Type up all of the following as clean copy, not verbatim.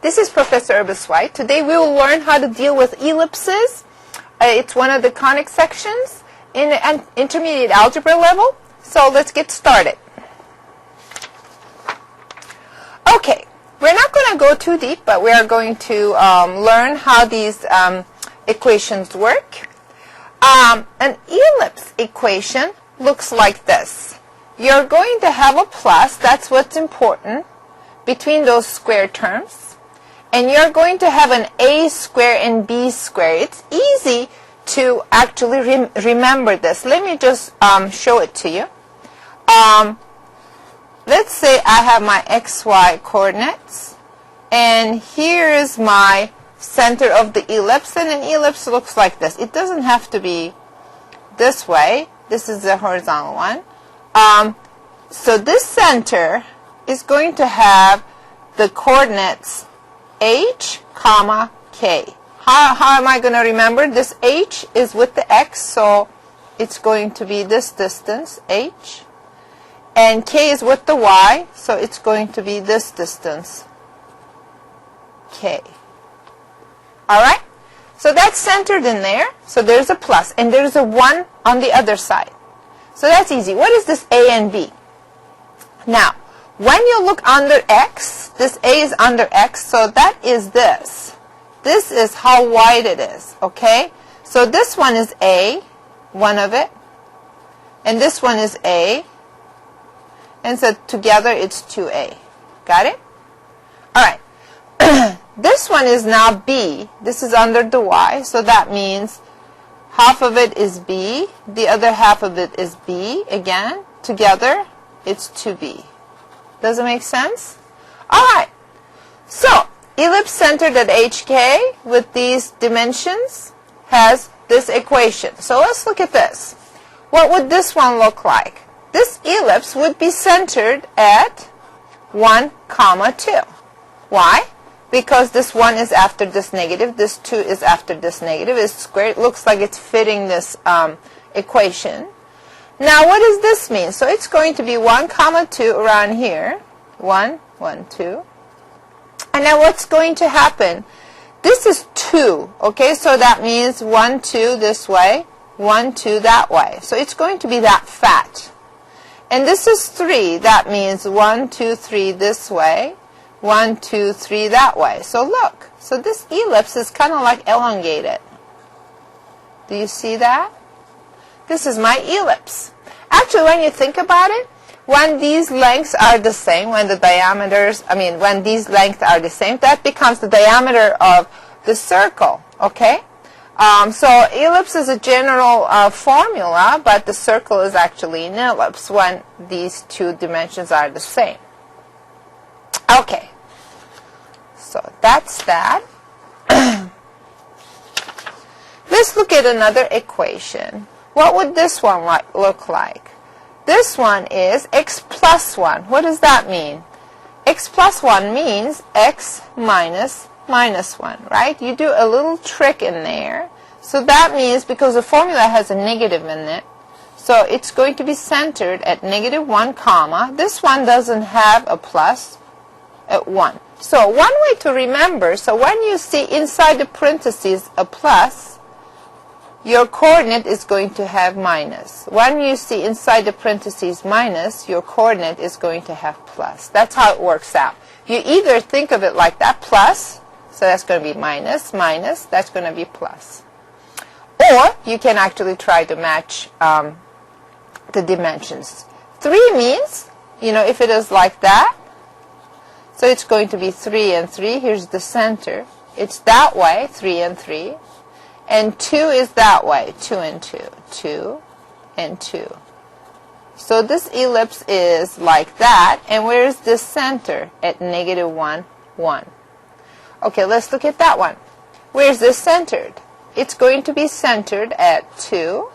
This is Professor Urbis White. Today we will learn how to deal with ellipses. It's one of the conic sections in an intermediate algebra level. So let's get started. Okay, we're not going to go too deep, but we are going to learn how these equations work. An ellipse equation looks like this. You're going to have a plus, that's what's important, between those square terms. And you're going to have an a square and b square. It's easy to actually remember this. Let me just show it to you. Let's say I have my xy coordinates, and here is my center of the ellipse, and an ellipse looks like this. It doesn't have to be this way. This is the horizontal one. So this center is going to have the coordinates h, comma, k. How am I going to remember? This h is with the x, so it's going to be this distance, h. And k is with the y, so it's going to be this distance, k. Alright? So that's centered in there. So there's a plus, and there's a 1 on the other side. So that's easy. What is this a and b? Now, when you look under x, this a is under x, so that is this. This is how wide it is, okay? So this one is a, one of it, and this one is a, and so together it's 2a. Got it? All right. This one is now b. This is under the y, so that means half of it is b, the other half of it is b. Again, together it's 2b. Does it make sense? All right. So, ellipse centered at hk with these dimensions has this equation. So let's look at this. What would this one look like? This ellipse would be centered at 1, 2. Why? Because this 1 is after this negative, this 2 is after this negative. It's square. It looks like it's fitting this equation. Now, what does this mean? So it's going to be 1, 2 around here. 1, 1, 2. And now what's going to happen? This is 2, okay? So that means 1, 2 this way, 1, 2 that way. So it's going to be that fat. And this is 3. That means 1, 2, 3 this way, 1, 2, 3 that way. So look. So this ellipse is kind of like elongated. Do you see that? This is my ellipse. Actually, when you think about it, when these lengths are the same, when these lengths are the same, that becomes the diameter of the circle, okay? So ellipse is a general formula, but the circle is actually an ellipse when these two dimensions are the same. Okay, so that's that. Let's look at another equation. What would this one look like? This one is x plus 1. What does that mean? X plus 1 means x minus minus 1, right? You do a little trick in there. So that means, because the formula has a negative in it, so it's going to be centered at -1, comma. This one doesn't have a plus at 1. So one way to remember, so when you see inside the parentheses a plus, your coordinate is going to have minus. When you see inside the parentheses minus, your coordinate is going to have plus. That's how it works out. You either think of it like that, plus, so that's going to be minus, minus, that's going to be plus. Or you can actually try to match the dimensions. 3 means, if it is like that, so it's going to be 3 and 3. Here's the center. It's that way, 3 and 3. And 2 is that way, 2 and 2, 2 and 2. So this ellipse is like that, and where is this center? At -1, 1. Okay, let's look at that one. Where is this centered? It's going to be centered at 2,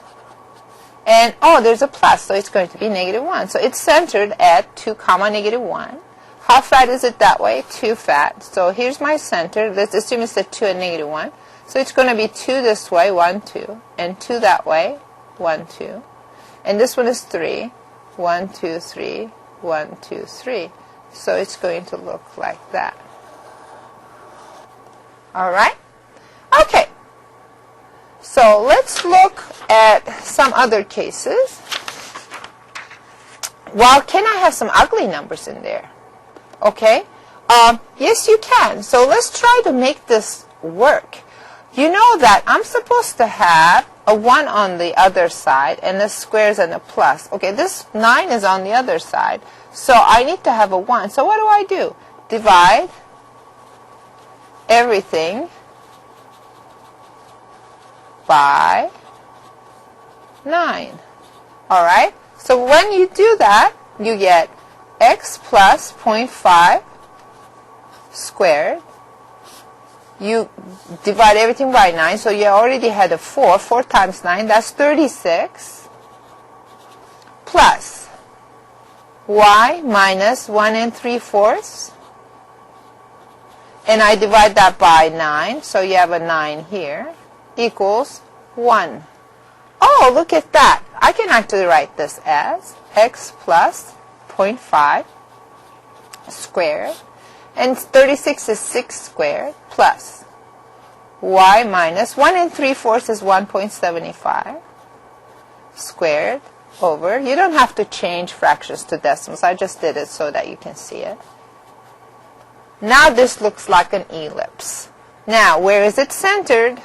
and there's a plus, so it's going to be -1. So it's centered at 2, -1. How fat is it that way? 2 fat. So here's my center. Let's assume it's at 2 and -1. So it's going to be 2 this way, 1, 2, and 2 that way, 1, 2. And this one is 3, 1, 2, 3, 1, 2, 3. So it's going to look like that. All right? Okay. So let's look at some other cases. Well, can I have some ugly numbers in there? Okay. Yes, you can. So let's try to make this work. You know that I'm supposed to have a 1 on the other side and the squares and a plus. Okay, this 9 is on the other side, so I need to have a 1. So what do? Divide everything by 9. All right? So when you do that, you get x plus 0.5 squared. You divide everything by 9, so you already had a 4. 4 times 9, that's 36. Plus y minus 1 3/4. And I divide that by 9, so you have a 9 here, equals 1. Oh, look at that. I can actually write this as x plus 0.5 squared. And 36 is 6 squared plus y minus 1 3/4 is 1.75 squared over, you don't have to change fractions to decimals, I just did it so that you can see it. Now this looks like an ellipse. Now where is it centered?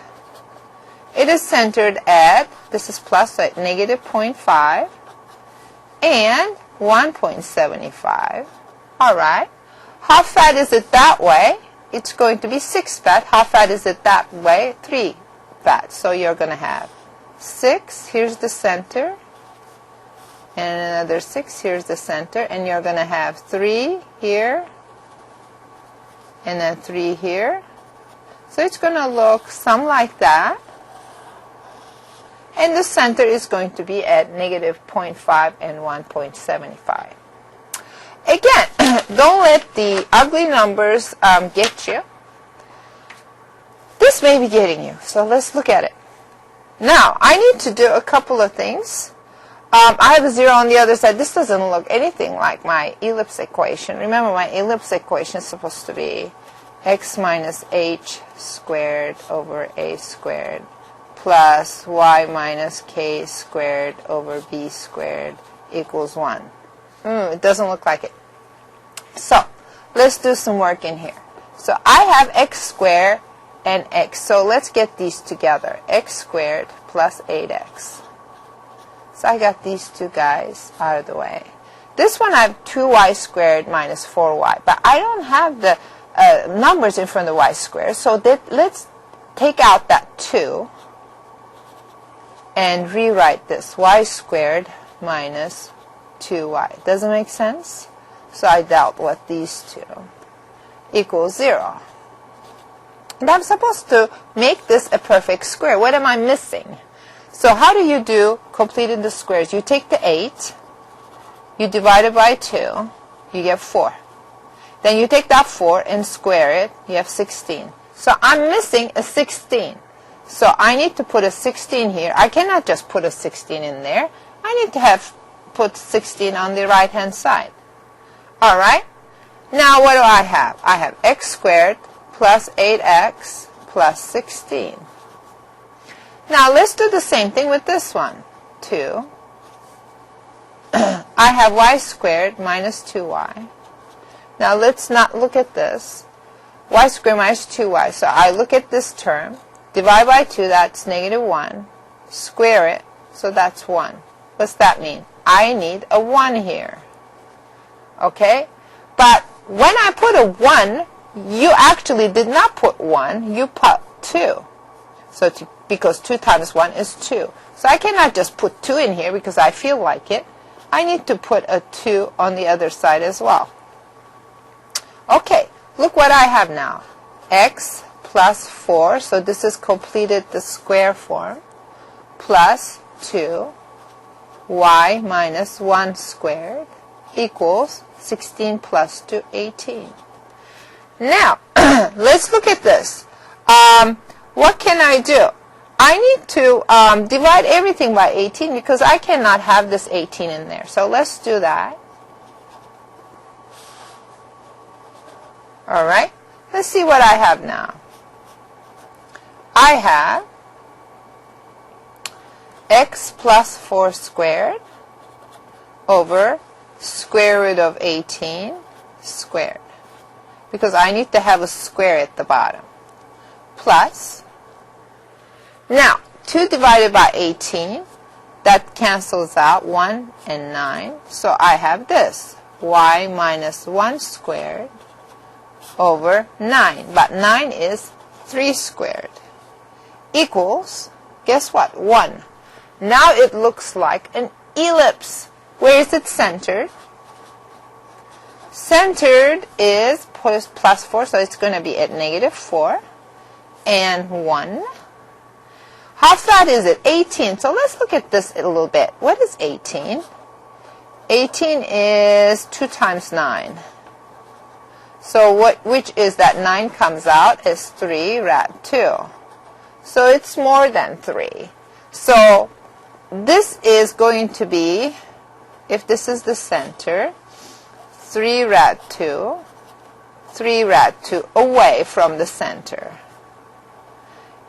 It is centered at, this is plus at negative 0.5 and 1.75. All right. How fat is it that way? It's going to be 6 fat. How fat is it that way? 3 fat. So you're going to have 6, here's the center, and another 6, here's the center, and you're going to have 3 here, and then 3 here. So it's going to look some like that. And the center is going to be at negative 0.5 and 1.75. Again, don't let the ugly numbers get you. This may be getting you, so let's look at it. Now, I need to do a couple of things. I have a 0 on the other side. This doesn't look anything like my ellipse equation. Remember, my ellipse equation is supposed to be x minus h squared over a squared plus y minus k squared over b squared equals 1. It doesn't look like it. So let's do some work in here. So I have x squared and x. So let's get these together. X squared plus 8x. So I got these two guys out of the way. This one I have 2y squared minus 4y. But I don't have the numbers in front of y squared. So let's take out that 2 and rewrite this. Y squared minus 2y. Doesn't make sense? So I dealt with these two. Equals 0. And I'm supposed to make this a perfect square. What am I missing? So how do you do completing the squares? You take the 8, you divide it by 2, you get 4. Then you take that 4 and square it, you have 16. So I'm missing a 16. So I need to put a 16 here. I cannot just put a 16 in there. I need to put 16 on the right hand side. All right. Now what do I have? I have x squared plus 8x plus 16. Now let's do the same thing with this one. 2. I have y squared minus 2y. Now let's not look at this. Y squared minus 2y. So I look at this term. Divide by 2, that's negative 1. Square it, so that's 1. What's that mean? I need a 1 here. Okay? But when I put a 1, you actually did not put 1. You put 2. So because 2 times 1 is 2. So I cannot just put 2 in here because I feel like it. I need to put a 2 on the other side as well. Okay, look what I have now. X plus 4, so this has completed the square form, plus 2, y minus 1 squared equals 16 plus 2, 18. Now, let's look at this. What can I do? I need to divide everything by 18 because I cannot have this 18 in there. So let's do that. All right. Let's see what I have now. I have x plus 4 squared over square root of 18 squared, because I need to have a square at the bottom, plus, now 2 divided by 18, that cancels out 1 and 9, so I have this, y minus 1 squared over 9, but 9 is 3 squared, equals, guess what, 1. Now it looks like an ellipse. Where is it centered? Centered is plus 4, so it's going to be at negative 4 and 1. How flat is it? 18. So let's look at this a little bit. What is 18? 18 is 2 times 9. So which is that 9 comes out as 3 rad 2. So it's more than 3. So this is going to be, if this is the center, 3 rad 2, 3 rad 2 away from the center.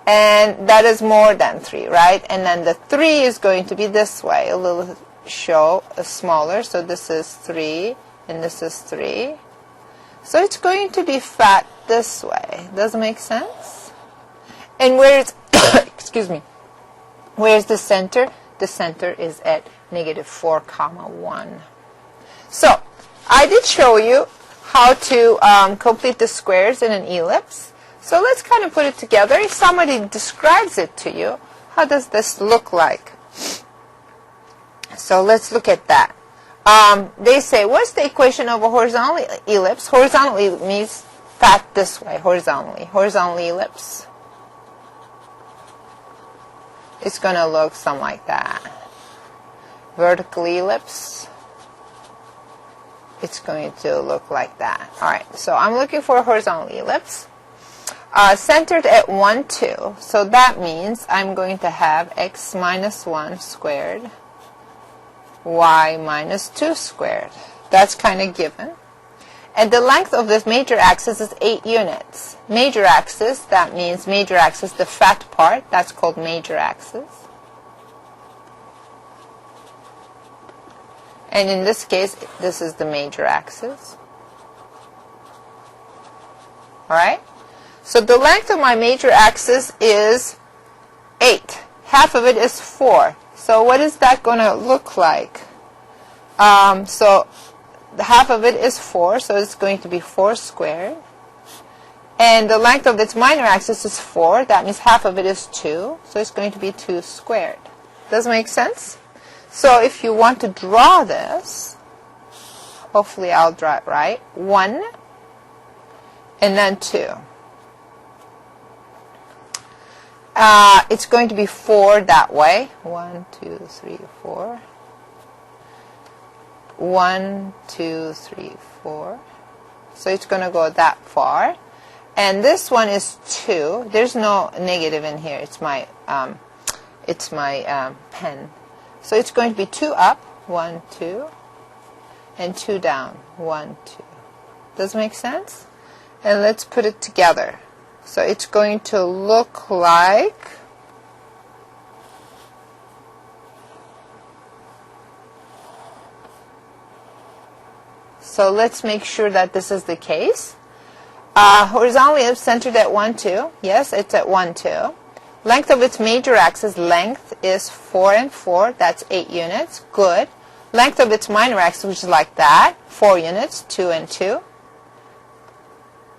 And that is more than 3, right? And then the 3 is going to be this way, a little smaller. So this is 3, and this is 3. So it's going to be fat this way. Does it make sense? And where is, excuse me, where is the center? The center is at negative 4, 1. So I did show you how to complete the squares in an ellipse. So let's kind of put it together. If somebody describes it to you, how does this look like? So let's look at that. They say, what's the equation of a horizontal ellipse? Horizontally means fat this way, horizontally. Horizontal ellipse. It's going to look something like that. Vertical ellipse. It's going to look like that. All right, so I'm looking for a horizontal ellipse. Centered at 1, 2. So that means I'm going to have x minus 1 squared, y minus 2 squared. That's kind of given. And the length of this major axis is 8 units. Major axis, that means major axis, the fat part, that's called major axis. And in this case, this is the major axis. All right? So the length of my major axis is 8. Half of it is 4. So what is that going to look like? So the half of it is 4, so it's going to be 4 squared. And the length of its minor axis is 4. That means half of it is 2, so it's going to be 2 squared. Does it make sense? So if you want to draw this, hopefully I'll draw it right. 1 and then 2. It's going to be 4 that way. 1, 2, 3, 4. 1, 2, 3, 4. So it's going to go that far. And this one is 2. There's no negative in here. It's my pen. So it's going to be 2 up, 1, 2, and 2 down, 1, 2. Does it make sense? And let's put it together. So it's going to look like, so let's make sure that this is the case. Horizontally ellipse centered at 1, 2. Yes, it's at 1, 2. Length of its major axis, length is 4 and 4. That's 8 units. Good. Length of its minor axis, which is like that, 4 units, 2 and 2.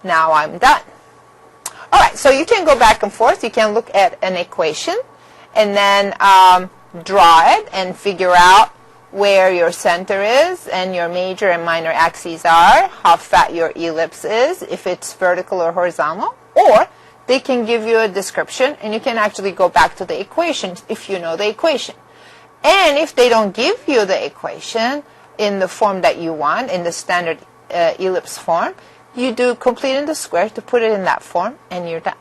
Now I'm done. All right, so you can go back and forth. You can look at an equation and then draw it and figure out where your center is and your major and minor axes are, how fat your ellipse is, if it's vertical or horizontal, or they can give you a description and you can actually go back to the equation if you know the equation. And if they don't give you the equation in the form that you want, in the standard ellipse form, you do complete in the square to put it in that form and you're done.